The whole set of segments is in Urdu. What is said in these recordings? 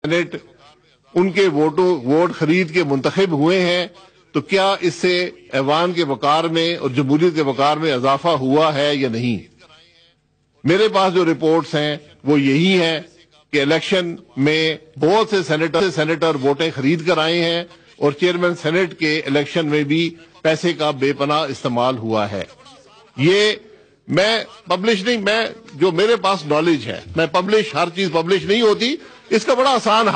سینٹ ان کے ووٹ خرید کے منتخب ہوئے ہیں، تو کیا اس سے ایوان کے وقار میں اور جمہوریت کے وقار میں اضافہ ہوا ہے یا نہیں؟ میرے پاس جو رپورٹس ہیں وہ یہی ہیں کہ الیکشن میں بہت سے سینیٹر ووٹیں خرید کر آئے ہیں، اور چیئرمین سینٹ کے الیکشن میں بھی پیسے کا بے پناہ استعمال ہوا ہے۔ یہ میں پبلش نہیں، میں جو میرے پاس نالج ہے، میں ہر چیز پبلش نہیں ہوتی۔ اس کا بڑا آسان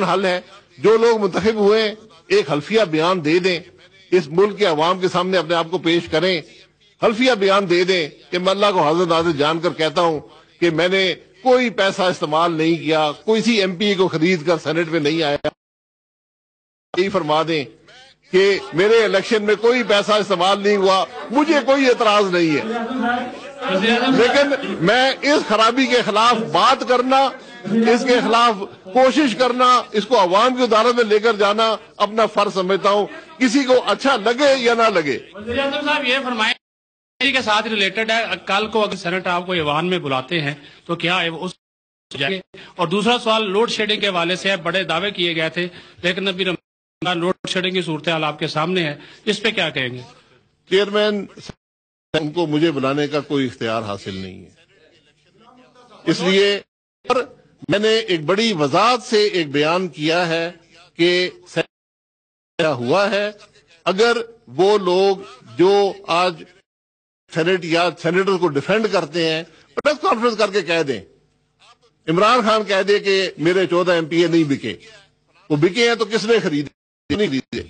حل ہے، جو لوگ منتخب ہوئے ایک حلفیہ بیان دے دیں، اس ملک کے عوام کے سامنے اپنے آپ کو پیش کریں، حلفیہ بیان دے دیں کہ میں اللہ کو حاضر ناظر جان کر کہتا ہوں کہ میں نے کوئی پیسہ استعمال نہیں کیا، کوئی سی ایم پی کو خرید کر سینٹ میں نہیں آیا۔ یہی فرما دیں کہ میرے الیکشن میں کوئی پیسہ استعمال نہیں ہوا، مجھے کوئی اعتراض نہیں ہے، لیکن میں اس خرابی کے خلاف بات کرنا، اس کے خلاف کوشش کرنا، اس کو عوام کی عدالت میں لے کر جانا اپنا فرض سمجھتا ہوں، کسی کو اچھا لگے یا نہ لگے۔ وزیر اعظم صاحب یہ فرمائیں کے ساتھ ریلیٹڈ ہے، کل کو اگر سینٹ آپ کو ایوان میں بلاتے ہیں تو کیا اس جائیں گے؟ اور دوسرا سوال لوڈ شیڈنگ کے حوالے سے ہے، بڑے دعوے کیے گئے تھے لیکن ابھی لوڈ شیڈنگ کی صورتحال آپ کے سامنے ہے، اس پہ کیا کہیں گے؟ چیئرمین ان کو مجھے بلانے کا کوئی اختیار حاصل نہیں ہے، اس لیے میں نے ایک بڑی وضاحت سے ایک بیان کیا ہے کہ کیا ہوا ہے۔ اگر وہ لوگ جو آج سینٹ یا سینیٹر کو ڈیفینڈ کرتے ہیں، پریس کانفرنس کر کے کہہ دیں، عمران خان کہہ دے کہ میرے 14 ایم پی اے نہیں بکے، وہ بکے ہیں تو کس نے خریدے؟ نہیں خریدے۔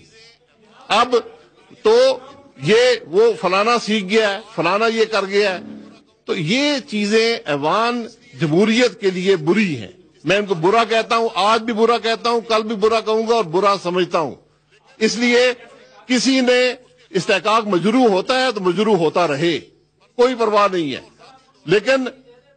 اب تو یہ وہ فلانا سیکھ گیا ہے، فلانا یہ کر گیا ہے، تو یہ چیزیں ایوان جمہوریت کے لیے بری ہیں۔ میں ان کو برا کہتا ہوں، آج بھی برا کہتا ہوں، کل بھی برا کہوں گا اور برا سمجھتا ہوں۔ اس لیے کسی نے استحقاق مجروح ہوتا ہے تو مجروح ہوتا رہے، کوئی پرواہ نہیں ہے، لیکن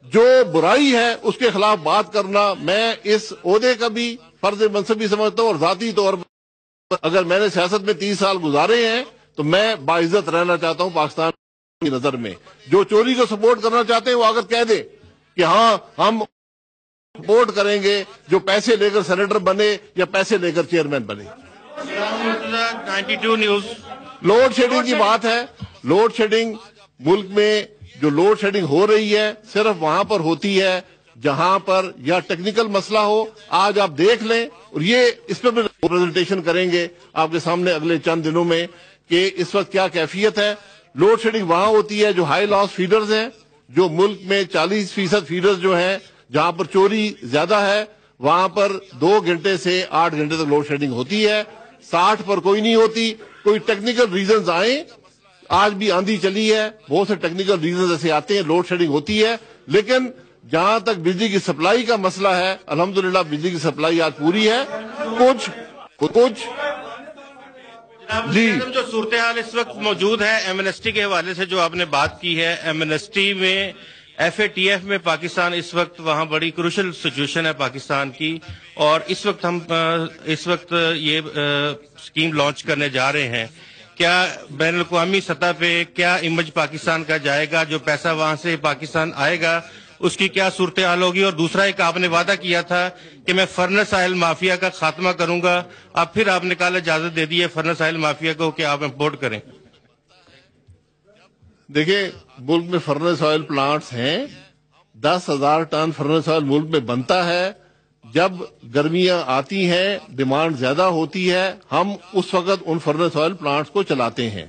جو برائی ہے اس کے خلاف بات کرنا میں اس عہدے کا بھی فرض منصبی سمجھتا ہوں، اور ذاتی طور پر اگر میں نے سیاست میں 30 سال گزارے ہیں تو میں باعزت رہنا چاہتا ہوں پاکستان کی نظر میں۔ جو چوری کو سپورٹ کرنا چاہتے ہیں وہ اگر کہہ دے کہ ہاں ہم سپورٹ کریں گے جو پیسے لے کر سینیٹر بنے یا پیسے لے کر چیئرمین بنے۔ 92 نیوز لوڈ شیڈنگ کی بات ہے، لوڈ شیڈنگ ملک میں جو لوڈ شیڈنگ ہو رہی ہے صرف وہاں پر ہوتی ہے جہاں پر یا ٹیکنیکل مسئلہ ہو۔ آج آپ دیکھ لیں، اور یہ اس پہ بھی پریزنٹیشن کریں گے آپ کے سامنے اگلے چند دنوں میں کہ اس وقت کیا کیفیت ہے۔ لوڈ شیڈنگ وہاں ہوتی ہے جو ہائی لاس فیڈرز ہیں، جو ملک میں 40% فیڈرز جو ہیں جہاں پر چوری زیادہ ہے، وہاں پر 2 گھنٹے سے 8 گھنٹے تک لوڈ شیڈنگ ہوتی ہے، 60 پر کوئی نہیں ہوتی۔ کوئی ٹیکنیکل ریزنز آئیں، آج بھی آندھی چلی ہے، بہت سے ٹیکنیکل ریزنز ایسے آتے ہیں، لوڈ شیڈنگ ہوتی ہے، لیکن جہاں تک بجلی کی سپلائی کا مسئلہ ہے الحمدللہ بجلی کی سپلائی آج پوری ہے۔ کچھ جی جو صورتحال اس وقت موجود ہے ایمنسٹی کے حوالے سے جو آپ نے بات کی ہے، ایمنسٹی میں ایف اے ٹی ایف میں پاکستان اس وقت وہاں بڑی کروشل سچویشن ہے پاکستان کی، اور اس وقت یہ اسکیم لانچ کرنے جا رہے ہیں۔ کیا بین الاقوامی سطح پہ کیا امیج پاکستان کا جائے گا؟ جو پیسہ وہاں سے پاکستان آئے گا اس کی کیا صورتحال ہوگی؟ اور دوسرا ایک آپ نے وعدہ کیا تھا کہ میں فرنس آئل مافیا کا خاتمہ کروں گا، اب پھر آپ نے کل اجازت دے دی ہے فرنس آئل مافیا کو کہ آپ امپورٹ کریں۔ دیکھیں ملک میں فرنس آئل پلانٹس ہیں، 10,000 ٹن فرنس آئل ملک میں بنتا ہے۔ جب گرمیاں آتی ہیں ڈیمانڈ زیادہ ہوتی ہے، ہم اس وقت ان فرنس آئل پلانٹس کو چلاتے ہیں۔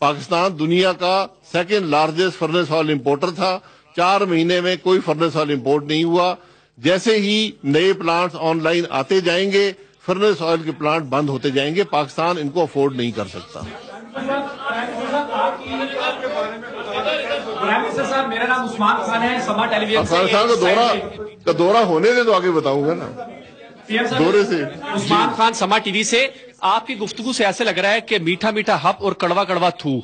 پاکستان دنیا کا 2nd largest furnace oil importer تھا، 4 مہینے میں کوئی فرنس آئل امپورٹ نہیں ہوا۔ جیسے ہی نئے پلانٹس آن لائن آتے جائیں گے فرنس آئل کے پلانٹ بند ہوتے جائیں گے، پاکستان ان کو افورڈ نہیں کر سکتا۔ میرا نام عثمان خان ہے، سما ٹیلی ویژن افغانستان کا دورہ ہونے دے تو آگے بتاؤں گا نا دورے سے۔ عثمان خان، سما ٹی وی سے۔ آپ کی گفتگو سے ایسے لگ رہا ہے کہ میٹھا میٹھا ہپ اور کڑوا کڑوا تھو۔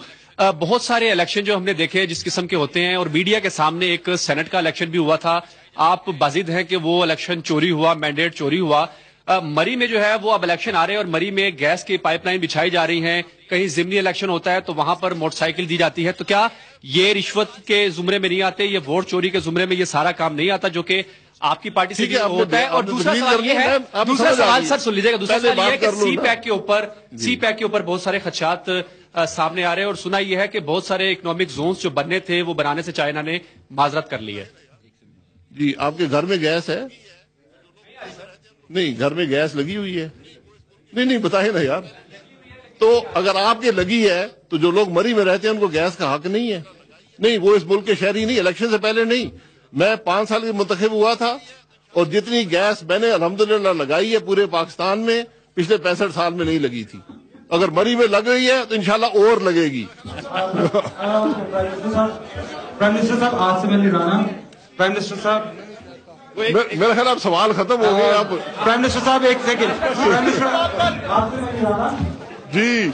بہت سارے الیکشن جو ہم نے دیکھے جس قسم کے ہوتے ہیں، اور میڈیا کے سامنے ایک سینٹ کا الیکشن بھی ہوا تھا، آپ بازد ہیں کہ وہ الیکشن چوری ہوا، مینڈیٹ چوری ہوا۔ مری میں جو ہے وہ اب الیکشن آ رہے ہیں اور مری میں گیس کی پائپ لائن بچھائی جا رہی ہیں، کہیں ضمنی الیکشن ہوتا ہے تو وہاں پر موٹر سائیکل دی جاتی ہے۔ تو کیا یہ رشوت کے زمرے میں نہیں آتے، یہ ووٹ چوری کے زمرے میں یہ سارا کام نہیں آتا جو کہ آپ کی پارٹی سے بھی ہوتا ہے. اور دوسرا سوال یہ ہے, دوسرا سوال سر سن لیجیے گا, دوسرا سوال یہ ہے کہ سی پیک کے اوپر بہت سارے خدشات سامنے آ رہے ہیں, اور سنا یہ ہے کہ بہت سارے اکنامک زونز جو بننے تھے وہ بنانے سے چائنا نے معذرت کر لی ہے. جی, آپ کے گھر میں گیس ہے؟ نہیں, گھر میں گیس لگی ہوئی ہے؟ نہیں بتائیں نا یار. تو اگر آپ کے لگی ہے تو جو لوگ مری میں رہتے ہیں ان کو گیس کا حق نہیں ہے؟ نہیں, وہ اس ملک کے شہری نہیں, الیکشن سے پہلے نہیں. میں 5 سال کے منتخب ہوا تھا اور جتنی گیس میں نے الحمدللہ لگائی ہے پورے پاکستان میں پچھلے 65 سال میں نہیں لگی تھی. اگر مری میں لگ رہی ہے تو انشاءاللہ اور لگے گی. پرائم منسٹر صاحب, آج سے میں رانا. پرائم منسٹر صاحب, میرا خیال آپ سوال ختم ہو گئے. آپ پرائم منسٹر صاحب ایک سیکنڈ. پرائم منسٹر آپ سے میں رانا. جی,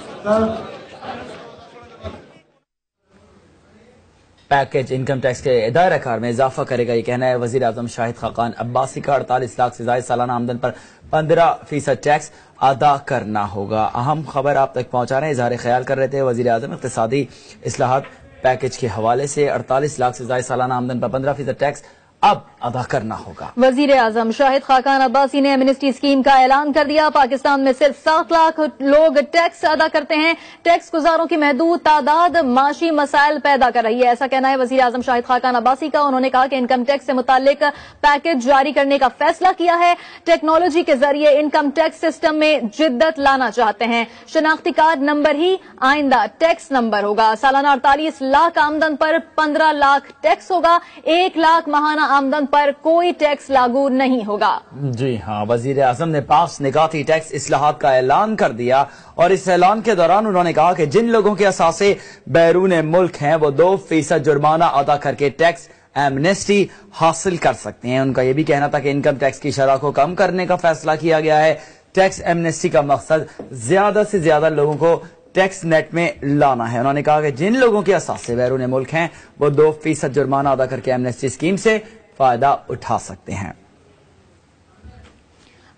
پیکج انکم ٹیکس کے ادائرہ کار میں اضافہ کرے گا, یہ کہنا ہے وزیر اعظم شاہد خاقان عباسی کا. 48 لاکھ سے زائد سالانہ آمدن پر 15% ٹیکس ادا کرنا ہوگا. اہم خبر آپ تک پہنچا رہے ہیں. اظہار خیال کر رہے تھے وزیر اعظم اقتصادی اصلاحات پیکج کے حوالے سے 48 لاکھ سے زائد سالانہ آمدن پر 15% ٹیکس اب ادا کرنا ہوگا. وزیر اعظم شاہد خاقان عباسی نے ایمنسٹی اسکیم کا اعلان کر دیا. پاکستان میں صرف 7 لاکھ لوگ ٹیکس ادا کرتے ہیں. ٹیکس گزاروں کی محدود تعداد معاشی مسائل پیدا کر رہی ہے, ایسا کہنا ہے وزیر اعظم شاہد خاقان عباسی کا. انہوں نے کہا کہ انکم ٹیکس سے متعلق پیکج جاری کرنے کا فیصلہ کیا ہے. ٹیکنالوجی کے ذریعے انکم ٹیکس سسٹم میں جدت لانا چاہتے ہیں. شناختی کارڈ نمبر ہی آئندہ ٹیکس نمبر ہوگا. سالانہ 48 لاکھ آمدن پر 15 لاکھ ٹیکس ہوگا. 1 لاکھ ماہانہ آمدن پر کوئی ٹیکس لاگو نہیں ہوگا. جی ہاں, وزیر اعظم نے 5 نکاتی ٹیکس اصلاحات کا اعلان کر دیا, اور اس اعلان کے دوران انہوں نے کہا کہ جن لوگوں کے اثاثے بیرون ملک ہیں وہ 2% جرمانہ ادا کر کے ٹیکس ایمنسٹی حاصل کر سکتے ہیں. ان کا یہ بھی کہنا تھا کہ انکم ٹیکس کی شرح کو کم کرنے کا فیصلہ کیا گیا ہے. ٹیکس ایمنسٹی کا مقصد زیادہ سے زیادہ لوگوں کو ٹیکس نیٹ میں لانا ہے. انہوں نے کہا کہ جن لوگوں کے اثاثے بیرون ملک ہیں وہ 2% جرمانہ ادا کر کے ایمنسٹی اسکیم سے فائدہ اٹھا سکتے ہیں.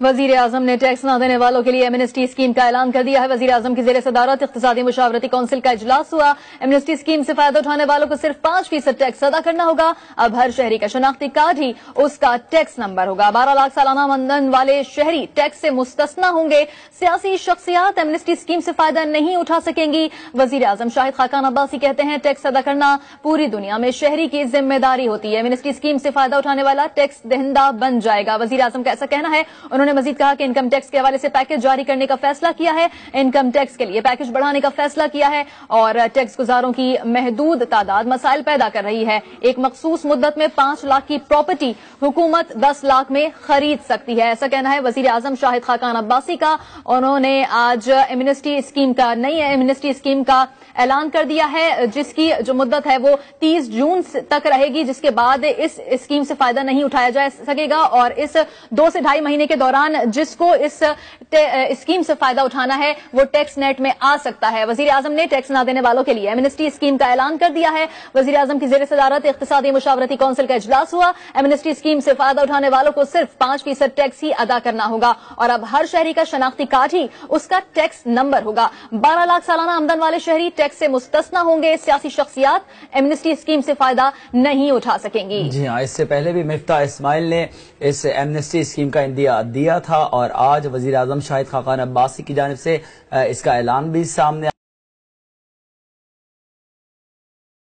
وزیر اعظم نے ٹیکس نہ دینے والوں کے لیے ایمنسٹی اسکیم کا اعلان کر دیا ہے. وزیر اعظم کی زیر صدارت اقتصادی مشاورتی کونسل کا اجلاس ہوا. ایمنسٹی اسکیم سے فائدہ اٹھانے والوں کو صرف 5% ٹیکس ادا کرنا ہوگا. اب ہر شہری کا شناختی کارڈ ہی اس کا ٹیکس نمبر ہوگا. 12 لاکھ سالانہ آمدن والے شہری ٹیکس سے مستثنی ہوں گے. سیاسی شخصیات ایمنسٹی اسکیم سے فائدہ نہیں اٹھا سکیں گی. وزیر اعظم شاہد خاقان عباسی کہتے ہیں ٹیکس ادا کرنا پوری دنیا میں شہری کی ذمہ داری ہوتی ہے. ایمنسٹی اسکیم سے فائدہ اٹھانے والا ٹیکس دہندہ بن جائے گا. وزیر اعظم کا ایسا کہنا ہے. انہوں نے مزید کہا کہ انکم ٹیکس کے حوالے سے پیکج جاری کرنے کا فیصلہ کیا ہے. انکم ٹیکس کے لیے پیکج بڑھانے کا فیصلہ کیا ہے, اور ٹیکس گزاروں کی محدود تعداد مسائل پیدا کر رہی ہے. ایک مخصوص مدت میں 5 لاکھ کی پراپرٹی حکومت 10 لاکھ میں خرید سکتی ہے, ایسا کہنا ہے وزیر اعظم شاہد خاقان عباسی کا. انہوں نے آج نئی ایمنسٹی اسکیم کا اعلان کر دیا ہے, جس کی جو مدت ہے وہ 30 جون تک رہے گی, جس کے بعد اس اسکیم سے فائدہ نہیں اٹھایا جا سکے گا. اور اس 2 سے 2.5 مہینے کے دوران جس کو اس اسکیم سے فائدہ اٹھانا ہے وہ ٹیکس نیٹ میں آ سکتا ہے. وزیر اعظم نے ٹیکس نہ دینے والوں کے لیے ایمنسٹی اسکیم کا اعلان کر دیا ہے. وزیر اعظم کی زیر صدارت اقتصادی مشاورتی کونسل کا اجلاس ہوا. ایمنسٹی اسکیم سے فائدہ اٹھانے والوں کو صرف 5% ٹیکس ہی ادا کرنا ہوگا, اور اب ہر شہری کا شناختی کارڈ ہی اس کا ٹیکس نمبر ہوگا. 12 لاکھ سالانہ آمدن والے شہری ٹیکس سے مستثنی ہوں گے. سیاسی شخصیات ایمنسٹی اسکیم سے فائدہ نہیں اٹھا سکیں گی. جی ہاں, اس سے پہلے بھی مفتاح اسماعیل نے اس ایمنسٹی اسکیم کا اندیا دیا تھا, اور آج وزیر اعظم شاہد خاقان عباسی کی جانب سے اس کا اعلان بھی سامنے